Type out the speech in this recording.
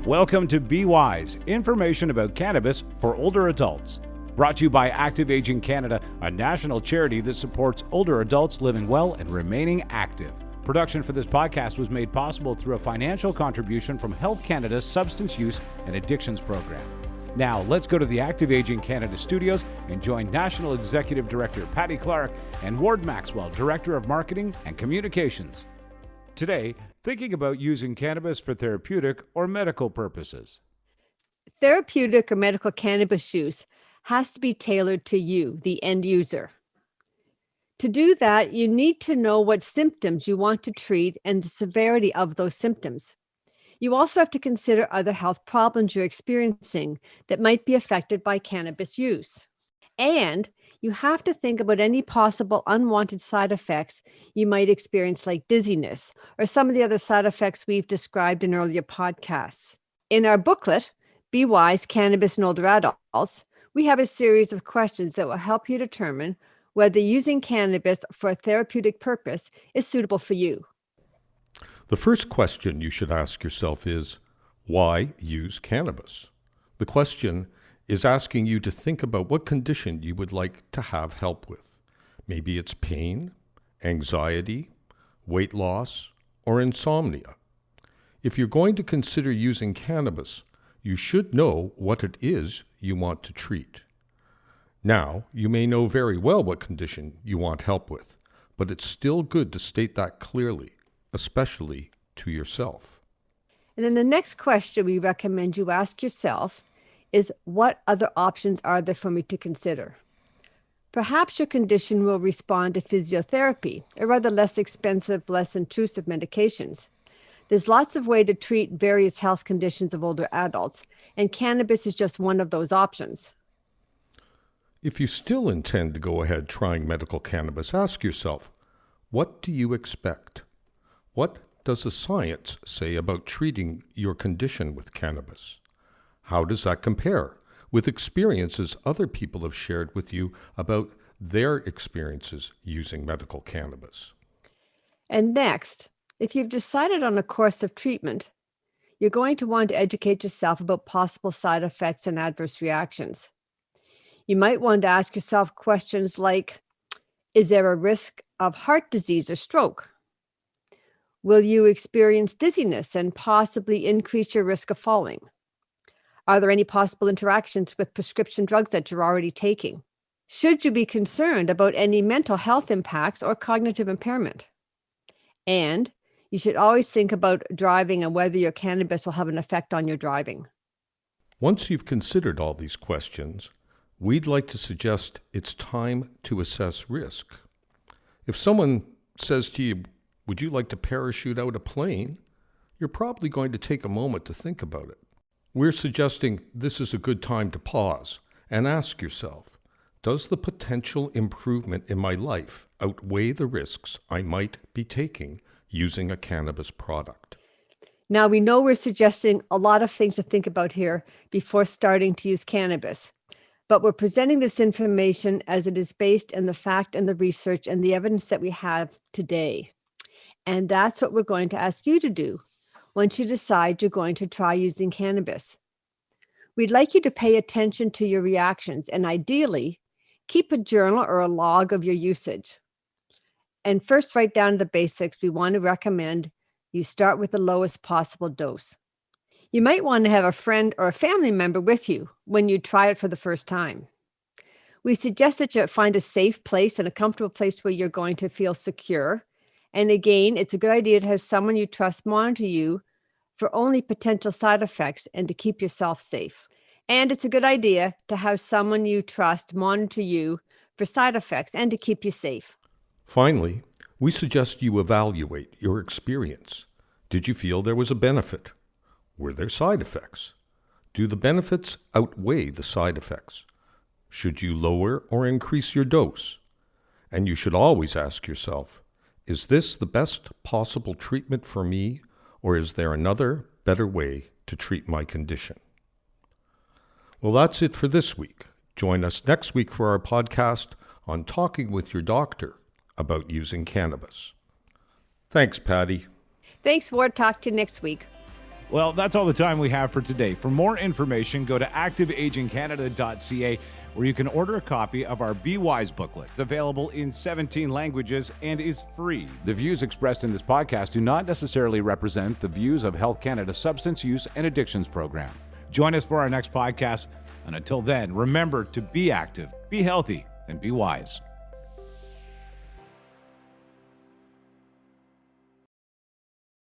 Welcome to Be Wise, information about cannabis for older adults. Brought to you by Active Aging Canada, a national charity that supports older adults living well and remaining active. Production for this podcast was made possible through a financial contribution from Health Canada's Substance Use and Addictions Program. Now, let's go to the Active Aging Canada studios and join National Executive Director Patty Clark and Ward Maxwell, Director of Marketing and Communications. Today, thinking about using cannabis for therapeutic or medical purposes. Therapeutic or medical cannabis use has to be tailored to you, the end user. To do that, you need to know what symptoms you want to treat and the severity of those symptoms. You also have to consider other health problems you're experiencing that might be affected by cannabis use. And you have to think about any possible unwanted side effects you might experience, like dizziness or some of the other side effects we've described in earlier podcasts. In our booklet, Be Wise, Cannabis in Older Adults, we have a series of questions that will help you determine whether using cannabis for a therapeutic purpose is suitable for you. The first question you should ask yourself is, why use cannabis? The question is asking you to think about what condition you would like to have help with. Maybe it's pain, anxiety, weight loss, or insomnia. If you're going to consider using cannabis, you should know what it is you want to treat. Now, you may know very well what condition you want help with, but it's still good to state that clearly, especially to yourself. And then the next question we recommend you ask yourself is, what other options are there for me to consider? Perhaps your condition will respond to physiotherapy or other less expensive, less intrusive medications. There's lots of ways to treat various health conditions of older adults, and cannabis is just one of those options. If you still intend to go ahead trying medical cannabis, ask yourself, what do you expect? What does the science say about treating your condition with cannabis? How does that compare with experiences other people have shared with you about their experiences using medical cannabis? And next, if you've decided on a course of treatment, you're going to want to educate yourself about possible side effects and adverse reactions. You might want to ask yourself questions like, is there a risk of heart disease or stroke? Will you experience dizziness and possibly increase your risk of falling? Are there any possible interactions with prescription drugs that you're already taking? Should you be concerned about any mental health impacts or cognitive impairment? And you should always think about driving and whether your cannabis will have an effect on your driving. Once you've considered all these questions, we'd like to suggest it's time to assess risk. If someone says to you, would you like to parachute out a plane? You're probably going to take a moment to think about it. We're suggesting this is a good time to pause and ask yourself, does the potential improvement in my life outweigh the risks I might be taking using a cannabis product? Now, we know we're suggesting a lot of things to think about here before starting to use cannabis, but we're presenting this information as it is based on the fact and the research and the evidence that we have today. And that's what we're going to ask you to do once you decide you're going to try using cannabis. We'd like you to pay attention to your reactions and ideally keep a journal or a log of your usage. And first, write down the basics. We want to recommend you start with the lowest possible dose. You might want to have a friend or a family member with you when you try it for the first time. We suggest that you find a safe place and a comfortable place where you're going to feel secure. And again, it's a good idea to have someone you trust monitor you for only potential side effects and to keep yourself safe. And it's a good idea to have someone you trust monitor you for side effects and to keep you safe. Finally, we suggest you evaluate your experience. Did you feel there was a benefit? Were there side effects? Do the benefits outweigh the side effects? Should you lower or increase your dose? And you should always ask yourself, is this the best possible treatment for me, or is there another, better way to treat my condition? Well, that's it for this week. Join us next week for our podcast on talking with your doctor about using cannabis. Thanks, Patty. Thanks, Ward. Talk to you next week. Well, that's all the time we have for today. For more information, go to activeagingcanada.ca, where you can order a copy of our Be Wise booklet. It's available in 17 languages and is free. The views expressed in this podcast do not necessarily represent the views of Health Canada Substance Use and Addictions Program. Join us for our next podcast, and until then, remember to be active, be healthy, and be wise.